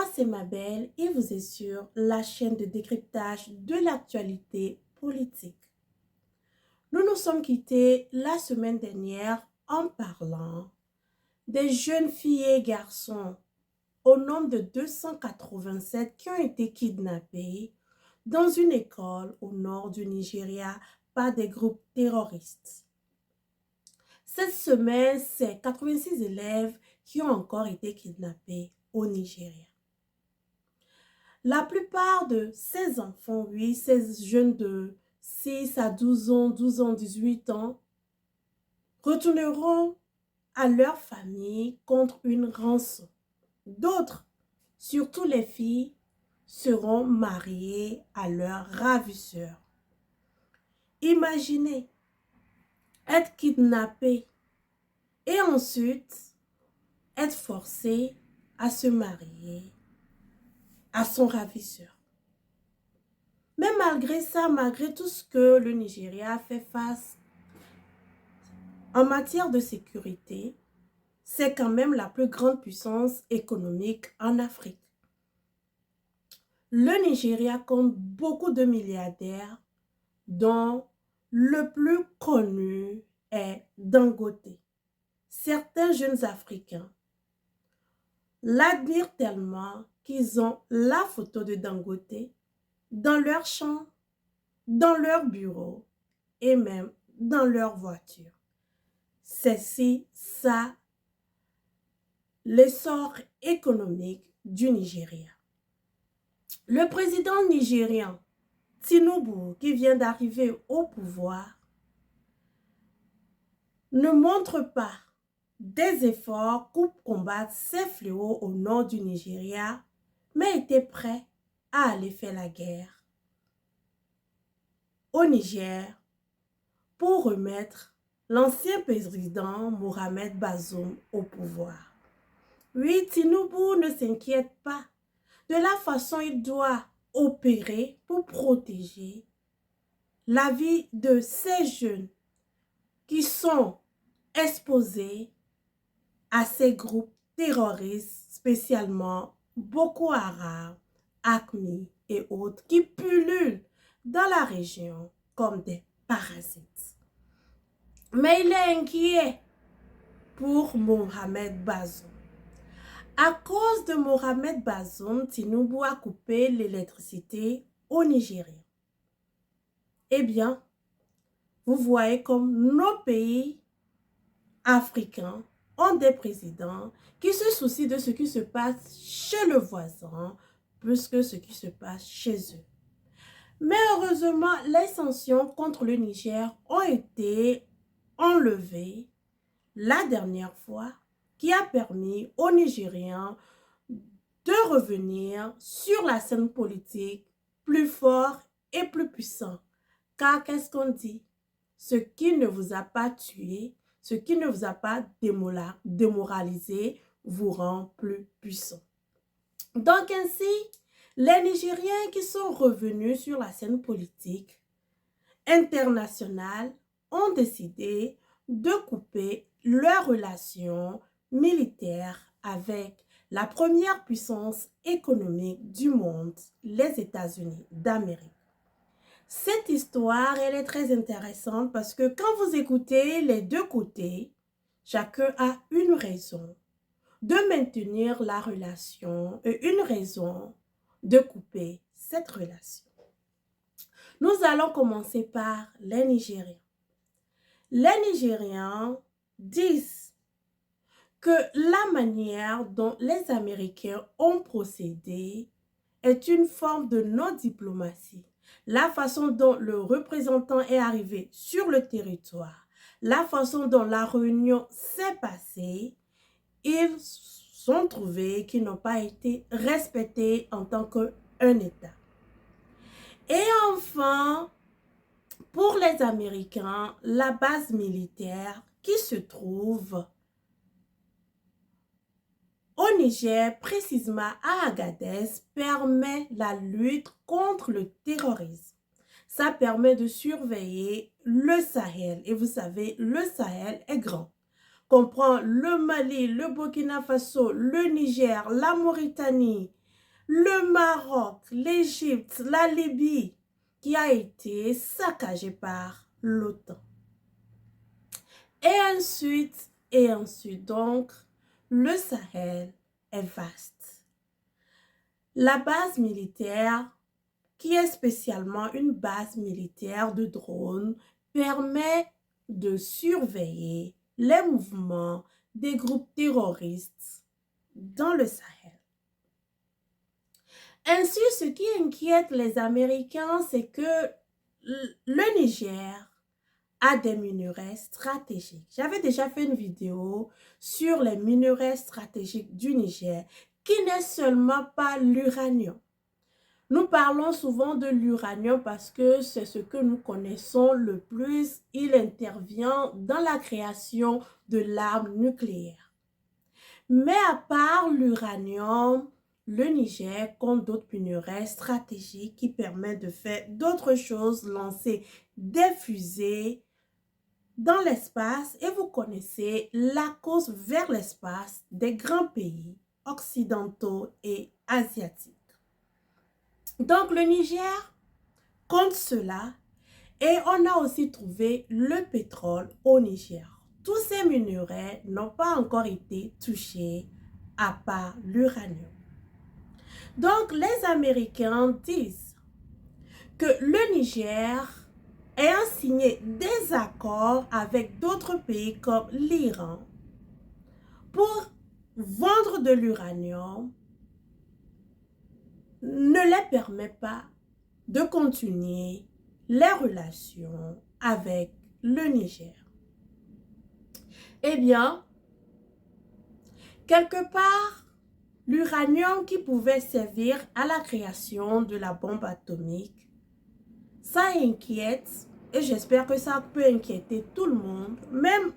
Moi, c'est Mabel et vous êtes sur la chaîne de décryptage de l'actualité politique. Nous nous sommes quittés la semaine dernière en parlant des jeunes filles et garçons au nombre de 287 qui ont été kidnappés dans une école au nord du Nigeria par des groupes terroristes. Cette semaine, c'est 86 élèves qui ont encore été kidnappés au Nigeria. La plupart de ces enfants, oui, ces jeunes de 6 à 12 ans, 18 ans, retourneront à leur famille contre une rançon. D'autres, surtout les filles, seront mariées à leurs ravisseurs. Imaginez être kidnappé et ensuite être forcé à se marier à son ravisseur. Mais malgré ça, malgré tout ce que le Nigeria fait face en matière de sécurité, c'est quand même la plus grande puissance économique en Afrique. Le Nigeria compte beaucoup de milliardaires, dont le plus connu est Dangote. Certains jeunes Africains l'admirent tellement qu'ils ont la photo de Dangote dans leur chambre, dans leur bureau et même dans leur voiture. C'est ça l'essor économique du Nigeria. Le président nigérian Tinubu, qui vient d'arriver au pouvoir, ne montre pas des efforts pour combattre ces fléaux au nord du Nigeria, mais était prêt à aller faire la guerre au Niger pour remettre l'ancien président Mohamed Bazoum au pouvoir. Oui, Tinubu ne s'inquiète pas de la façon dont il doit opérer pour protéger la vie de ces jeunes qui sont exposés à ces groupes terroristes, spécialement Boko Haram, AQMI et autres, qui pullulent dans la région comme des parasites. Mais il est inquiet pour Mohamed Bazoum. À cause de Mohamed Bazoum, Tinubu a coupé l'électricité au Nigeria. Eh bien, vous voyez comme nos pays africains ont des présidents qui se soucient de ce qui se passe chez le voisin plus que ce qui se passe chez eux. Mais heureusement, les sanctions contre le Niger ont été enlevées la dernière fois, qui a permis aux Nigériens de revenir sur la scène politique plus fort et plus puissant. Car qu'est-ce qu'on dit? Ce qui ne vous a pas tué, ce qui ne vous a pas démoralisé, vous rend plus puissant. Donc ainsi, les Nigériens qui sont revenus sur la scène politique internationale ont décidé de couper leurs relations militaires avec la première puissance économique du monde, les États-Unis d'Amérique. Cette histoire, elle est très intéressante parce que quand vous écoutez les deux côtés, chacun a une raison de maintenir la relation et une raison de couper cette relation. Nous allons commencer par les Nigériens. Les Nigériens disent que la manière dont les Américains ont procédé est une forme de non-diplomatie. La façon dont le représentant est arrivé sur le territoire, la façon dont la réunion s'est passée, ils sont trouvés qu'ils n'ont pas été respectés en tant qu'un État. Et enfin, pour les Américains, la base militaire qui se trouve au Niger, précisément à Agadez, permet la lutte contre le terrorisme. Ça permet de surveiller le Sahel. Et vous savez, le Sahel est grand. Comprend le Mali, le Burkina Faso, le Niger, la Mauritanie le Maroc, l'Égypte, la Libye, qui a été saccagée par l'OTAN. Et ensuite, donc, le Sahel est vaste. La base militaire, qui est spécialement une base militaire de drones, permet de surveiller les mouvements des groupes terroristes dans le Sahel. Ainsi, ce qui inquiète les Américains, c'est que le Niger a des minerais stratégiques. J'avais déjà fait une vidéo sur les minerais stratégiques du Niger, qui n'est seulement pas l'uranium. Nous parlons souvent de l'uranium parce que c'est ce que nous connaissons le plus. Il intervient dans la création de l'arme nucléaire. Mais à part l'uranium, le Niger compte d'autres minerais stratégiques qui permettent de faire d'autres choses, lancer des fusées dans l'espace. Et vous connaissez la course vers l'espace des grands pays occidentaux et asiatiques. Donc le Niger compte cela et on a aussi trouvé le pétrole au Niger. Tous ces minerais n'ont pas encore été touchés à part l'uranium. Donc les Américains disent que le Niger ayant signé des accords avec d'autres pays comme l'Iran pour vendre de l'uranium ne les permet pas de continuer les relations avec le Niger. Eh bien, quelque part, l'uranium qui pouvait servir à la création de la bombe atomique, ça inquiète et j'espère que ça peut inquiéter tout le monde, même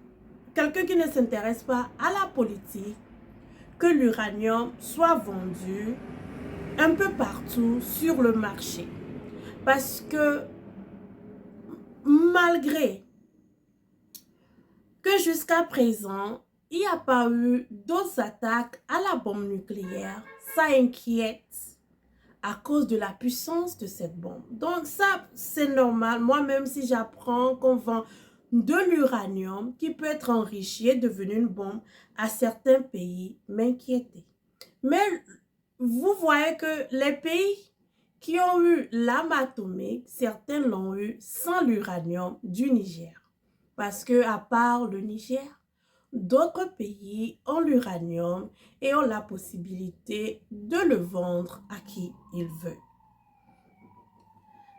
quelqu'un qui ne s'intéresse pas à la politique, que l'uranium soit vendu un peu partout sur le marché. Parce que malgré que jusqu'à présent, il n'y a pas eu d'autres attaques à la bombe nucléaire, ça inquiète à cause de la puissance de cette bombe. Donc ça, c'est normal. Moi-même, si j'apprends qu'on vend de l'uranium qui peut être enrichi et devenu une bombe à certains pays, m'inquiéter. Mais vous voyez que les pays qui ont eu l'arme atomique, certains l'ont eu sans l'uranium du Niger. Parce que à part le Niger, d'autres pays ont l'uranium et ont la possibilité de le vendre à qui ils veulent.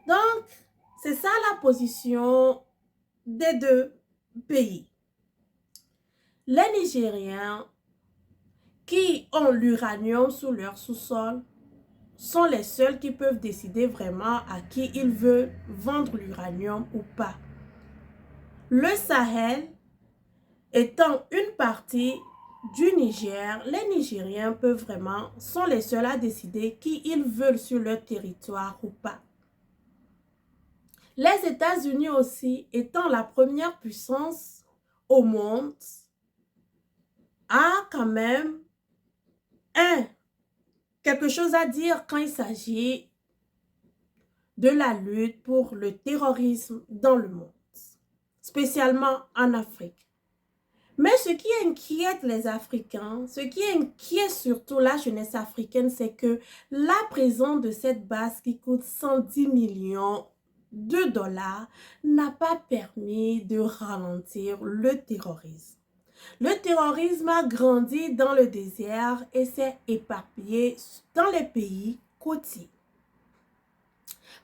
Donc, c'est ça la position des deux pays. Les Nigériens qui ont l'uranium sous leur sous-sol sont les seuls qui peuvent décider vraiment à qui ils veulent vendre l'uranium ou pas. Le Sahel étant une partie du Niger, les Nigériens sont les seuls à décider qui ils veulent sur leur territoire ou pas. Les États-Unis aussi, étant la première puissance au monde, a quand même quelque chose à dire quand il s'agit de la lutte pour le terrorisme dans le monde, spécialement en Afrique. Mais ce qui inquiète les Africains, ce qui inquiète surtout la jeunesse africaine, c'est que la présence de cette base qui coûte 110 millions de dollars n'a pas permis de ralentir le terrorisme. Le terrorisme a grandi dans le désert et s'est éparpillé dans les pays côtiers.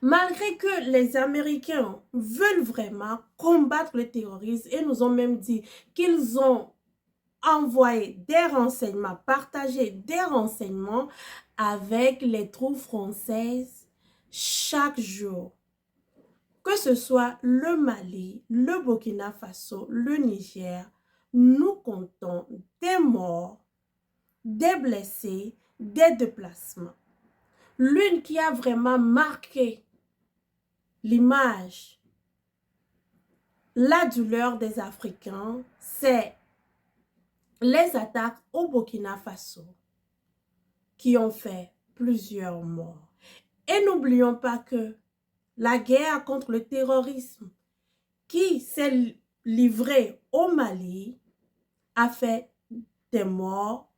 Malgré que les Américains veulent vraiment combattre le terrorisme et nous ont même dit qu'ils ont envoyé des renseignements, partagé des renseignements avec les troupes françaises chaque jour. Que ce soit le Mali, le Burkina Faso, le Niger, nous comptons des morts, des blessés, des déplacements. L'une qui a vraiment marqué l'image, la douleur des Africains, c'est les attaques au Burkina Faso qui ont fait plusieurs morts. Et n'oublions pas que la guerre contre le terrorisme qui s'est livrée au Mali a fait des morts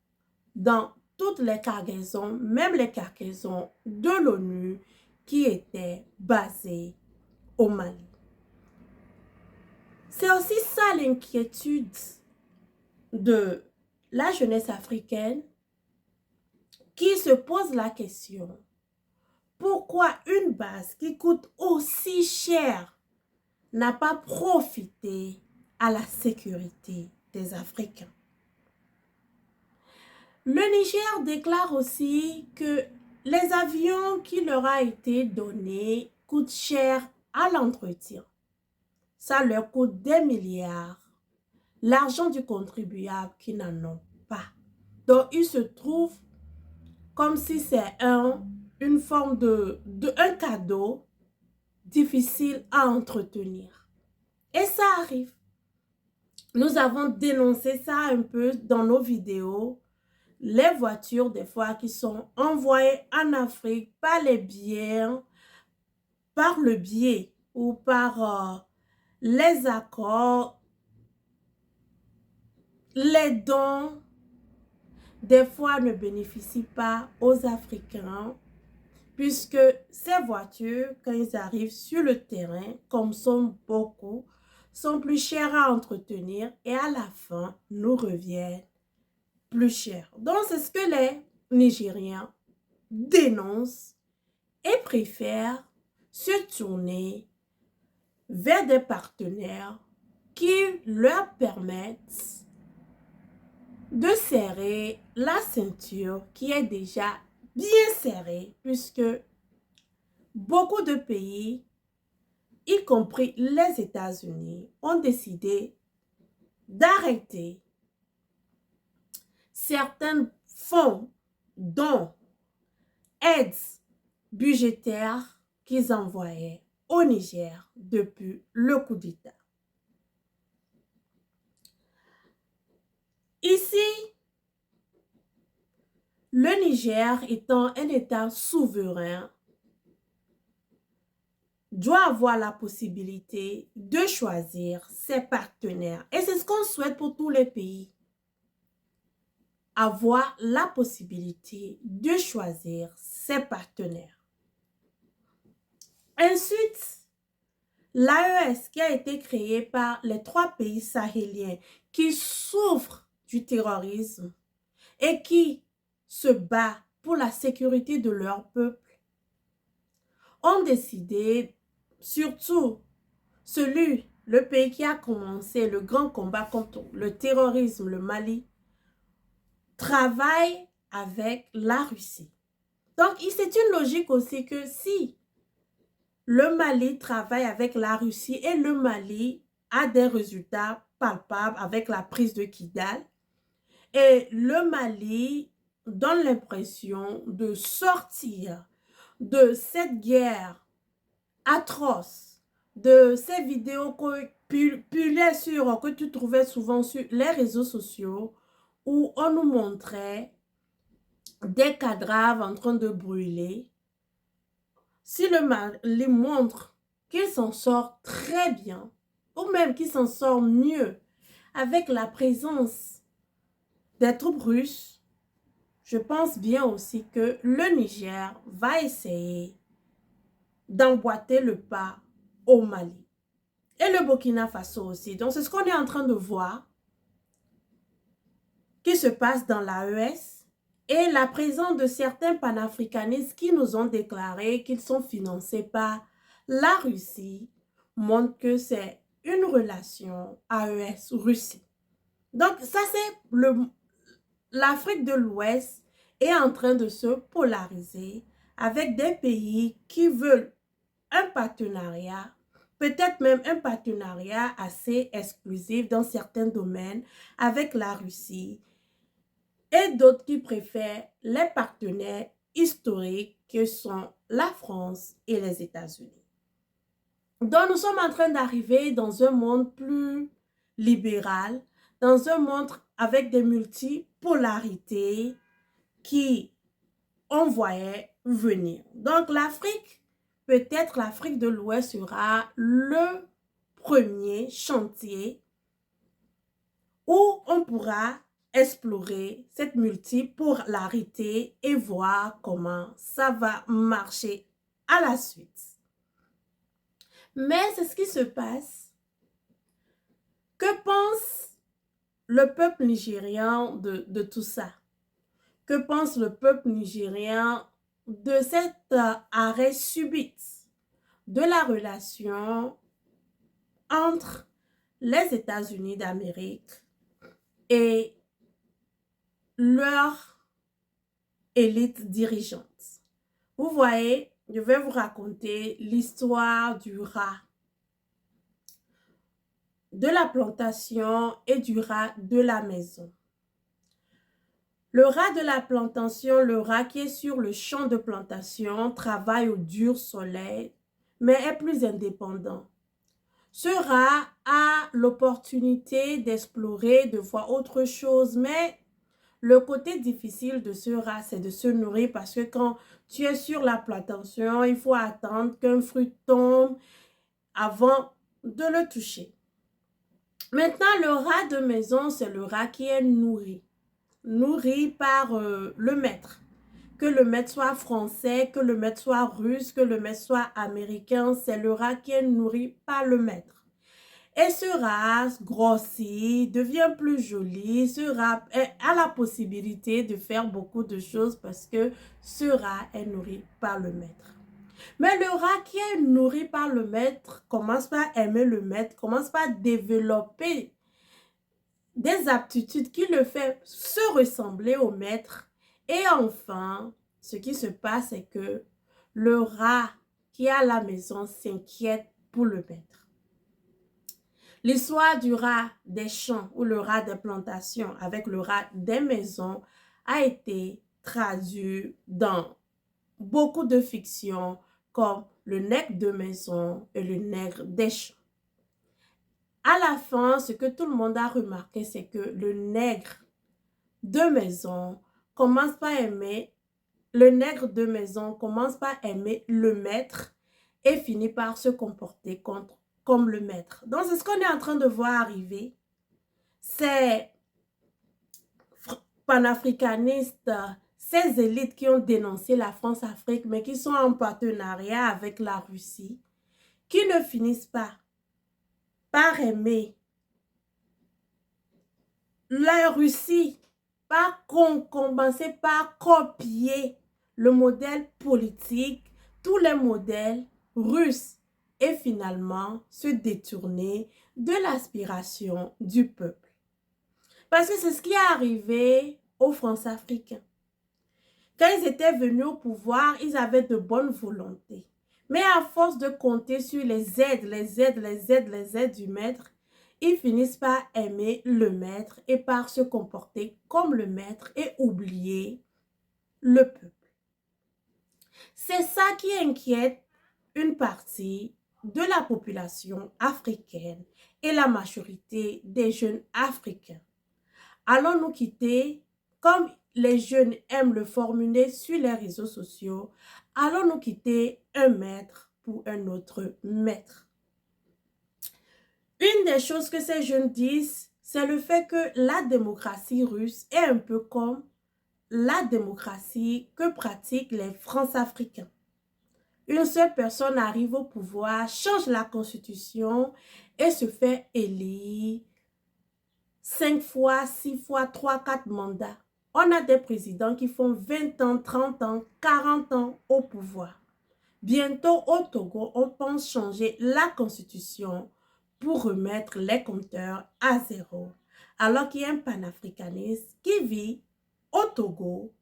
dans toutes les cargaisons, même les cargaisons de l'ONU qui étaient basées au Mali. C'est aussi ça l'inquiétude de la jeunesse africaine qui se pose la question: pourquoi une base qui coûte aussi cher n'a pas profité à la sécurité des Africains? Le Niger déclare aussi que les avions qui leur a été donnés coûtent cher à l'entretien. Ça leur coûte des milliards. L'argent du contribuable qui n'en ont pas. Donc, il se trouve comme si c'est une forme un cadeau difficile à entretenir. Et ça arrive. Nous avons dénoncé ça un peu dans nos vidéos. Les voitures, des fois, qui sont envoyées en Afrique par les biens, par le biais ou par les accords, les dons, des fois ne bénéficient pas aux Africains, puisque ces voitures, quand ils arrivent sur le terrain, comme sont beaucoup, sont plus chères à entretenir et à la fin, nous reviennent plus cher. Donc, c'est ce que les Nigériens dénoncent et préfèrent se tourner vers des partenaires qui leur permettent de serrer la ceinture qui est déjà bien serrée, puisque beaucoup de pays, y compris les États-Unis, ont décidé d'arrêter certains fonds, dont aides budgétaires qu'ils envoyaient au Niger depuis le coup d'État. Ici, le Niger étant un État souverain, doit avoir la possibilité de choisir ses partenaires. Et c'est ce qu'on souhaite pour tous les pays. Avoir la possibilité de choisir ses partenaires. Ensuite, l'AES qui a été créée par les 3 pays sahéliens qui souffrent du terrorisme et qui se battent pour la sécurité de leur peuple, ont décidé, surtout le pays qui a commencé le grand combat contre le terrorisme, le Mali, travaille avec la Russie. Donc, c'est une logique aussi que si le Mali travaille avec la Russie et le Mali a des résultats palpables avec la prise de Kidal, et le Mali donne l'impression de sortir de cette guerre atroce, de ces vidéos que tu trouvais souvent sur les réseaux sociaux, où on nous montrait des cadavres en train de brûler. Si le Mali montre qu'il s'en sort très bien, ou même qu'il s'en sort mieux avec la présence des troupes russes, je pense bien aussi que le Niger va essayer d'emboîter le pas au Mali. Et le Burkina Faso aussi. Donc, c'est ce qu'on est en train de voir qui se passe dans l'AES et la présence de certains panafricanistes qui nous ont déclaré qu'ils sont financés par la Russie montre que c'est une relation AES-Russie. Donc, ça, c'est l'Afrique de l'Ouest est en train de se polariser avec des pays qui veulent un partenariat, peut-être même un partenariat assez exclusif dans certains domaines avec la Russie, et d'autres qui préfèrent les partenaires historiques que sont la France et les États-Unis. Donc, nous sommes en train d'arriver dans un monde plus libéral, dans un monde avec des multipolarités qui on voyait venir. Donc l'Afrique, peut-être l'Afrique de l'Ouest sera le premier chantier où on pourra explorer cette multipolarité et voir comment ça va marcher à la suite. Mais c'est ce qui se passe. Que pense le peuple nigérian de tout ça? Que pense le peuple nigérien de cet arrêt subit de la relation entre les États-Unis d'Amérique et leur élite dirigeante? Vous voyez, je vais vous raconter l'histoire du rat, de la plantation et du rat de la maison. Le rat de la plantation, le rat qui est sur le champ de plantation, travaille au dur soleil, mais est plus indépendant. Ce rat a l'opportunité d'explorer, de voir autre chose, mais le côté difficile de ce rat, c'est de se nourrir parce que quand tu es sur la plantation, il faut attendre qu'un fruit tombe avant de le toucher. Maintenant, le rat de maison, c'est le rat qui est nourri par le maître. Que le maître soit français, que le maître soit russe, que le maître soit américain, c'est le rat qui est nourri par le maître. Et ce rat grossit, devient plus joli, ce rat a la possibilité de faire beaucoup de choses parce que ce rat est nourri par le maître. Mais le rat qui est nourri par le maître commence par aimer le maître, commence par développer des aptitudes qui le fait se ressembler au maître. Et enfin, ce qui se passe, c'est que le rat qui est à la maison s'inquiète pour le maître. L'histoire du rat des champs ou le rat des plantations avec le rat des maisons a été traduite dans beaucoup de fictions comme le nègre de maison et le nègre des champs. À la fin, ce que tout le monde a remarqué, c'est que le nègre de maison commence par aimer, le nègre de maison commence par aimer le maître et finit par se comporter comme le maître. Donc, c'est ce qu'on est en train de voir arriver. Ces panafricanistes, ces élites qui ont dénoncé la France-Afrique, mais qui sont en partenariat avec la Russie, qui ne finissent pas par aimer la Russie, par commencer par copier le modèle politique, tous les modèles russes et finalement se détourner de l'aspiration du peuple. Parce que c'est ce qui est arrivé aux France-Africains. Quand ils étaient venus au pouvoir, ils avaient de bonnes volontés. Mais à force de compter sur les aides du maître, ils finissent par aimer le maître et par se comporter comme le maître et oublier le peuple. C'est ça qui inquiète une partie de la population africaine et la majorité des jeunes africains. Allons-nous quitter, comme les jeunes aiment le formuler sur les réseaux sociaux, allons-nous quitter un maître pour un autre maître? Une des choses que ces jeunes disent, c'est le fait que la démocratie russe est un peu comme la démocratie que pratiquent les France-Africains. Une seule personne arrive au pouvoir, change la constitution et se fait élire 5 fois, 6 fois, 3, 4 mandats. On a des présidents qui font 20 ans, 30 ans, 40 ans au pouvoir. Bientôt au Togo, on pense changer la constitution pour remettre les compteurs à zéro. Alors qu'il y a un panafricaniste qui vit au Togo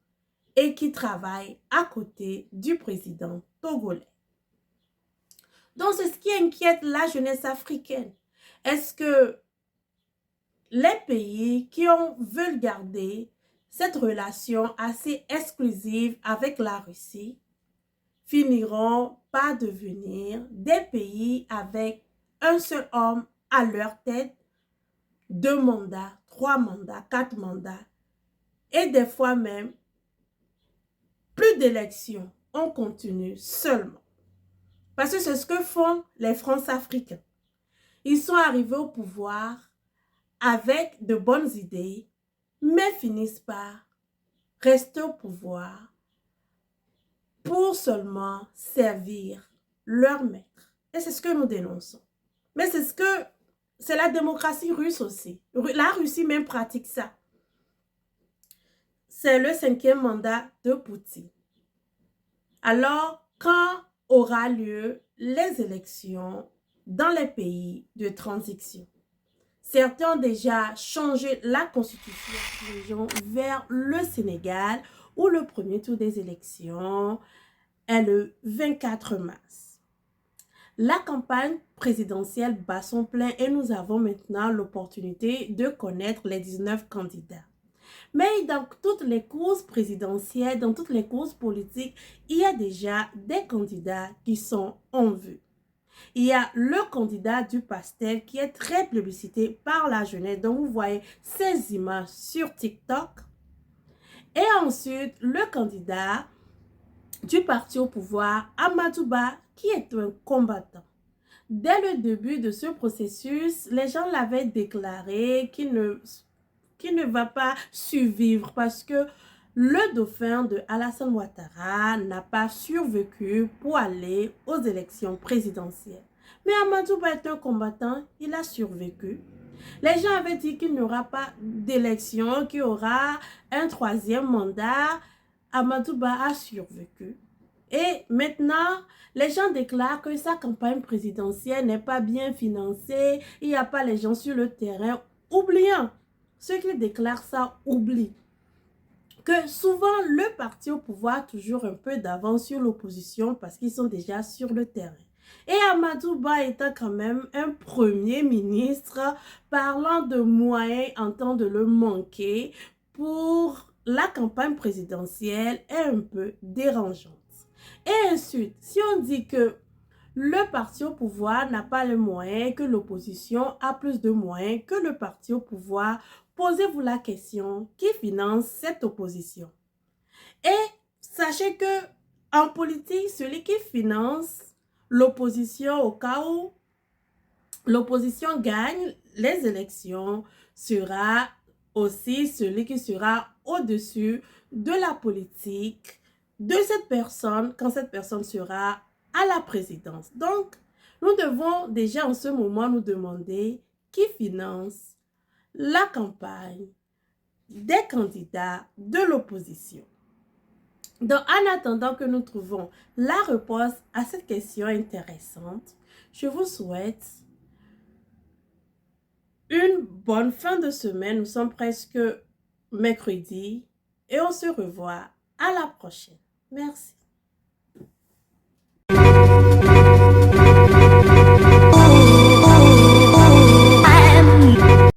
et qui travaille à côté du président togolais. Donc, c'est ce qui inquiète la jeunesse africaine. Est-ce que les pays qui veulent garder cette relation assez exclusive avec la Russie finiront par devenir des pays avec un seul homme à leur tête, 2 mandats, 3 mandats, 4 mandats, et des fois même plus d'élections, on continue seulement. Parce que c'est ce que font les France-Africains. Ils sont arrivés au pouvoir avec de bonnes idées, mais finissent par rester au pouvoir pour seulement servir leur maître. Et c'est ce que nous dénonçons. Mais c'est la démocratie russe aussi. La Russie même pratique ça. C'est le 5e mandat de Poutine. Alors, quand aura lieu les élections dans les pays de transition? Certains ont déjà changé la constitution des gens vers le Sénégal, où le premier tour des élections est le 24 mars. La campagne présidentielle bat son plein et nous avons maintenant l'opportunité de connaître les 19 candidats. Mais dans toutes les courses présidentielles, dans toutes les courses politiques, il y a déjà des candidats qui sont en vue. Il y a le candidat du pastel qui est très plébiscité par la jeunesse. Donc, vous voyez ces images sur TikTok. Et ensuite, le candidat du parti au pouvoir, Amadou Ba, qui est un combattant. Dès le début de ce processus, les gens l'avaient déclaré qu'il ne va pas survivre parce que le dauphin de Alassane Ouattara n'a pas survécu pour aller aux élections présidentielles. Mais Amadou Ba est un combattant, il a survécu. Les gens avaient dit qu'il n'y aura pas d'élection, qu'il y aura un 3e mandat. Amadou Ba a survécu. Et maintenant, les gens déclarent que sa campagne présidentielle n'est pas bien financée, il n'y a pas les gens sur le terrain, oubliant. Ceux qui déclarent ça oublient que souvent le parti au pouvoir a toujours un peu d'avance sur l'opposition parce qu'ils sont déjà sur le terrain. Et Amadou Ba étant quand même un premier ministre, parlant de moyens en temps de le manquer pour la campagne présidentielle est un peu dérangeante. Et ensuite, si on dit que le parti au pouvoir n'a pas les moyens, que l'opposition a plus de moyens que le parti au pouvoir, posez-vous la question, qui finance cette opposition? Et sachez que en politique, celui qui finance l'opposition au cas où l'opposition gagne les élections sera aussi celui qui sera au-dessus de la politique de cette personne quand cette personne sera à la présidence. Donc, nous devons déjà en ce moment nous demander qui finance la campagne des candidats de l'opposition. Donc, en attendant que nous trouvons la réponse à cette question intéressante, je vous souhaite une bonne fin de semaine. Nous sommes presque mercredi et on se revoit à la prochaine. Merci.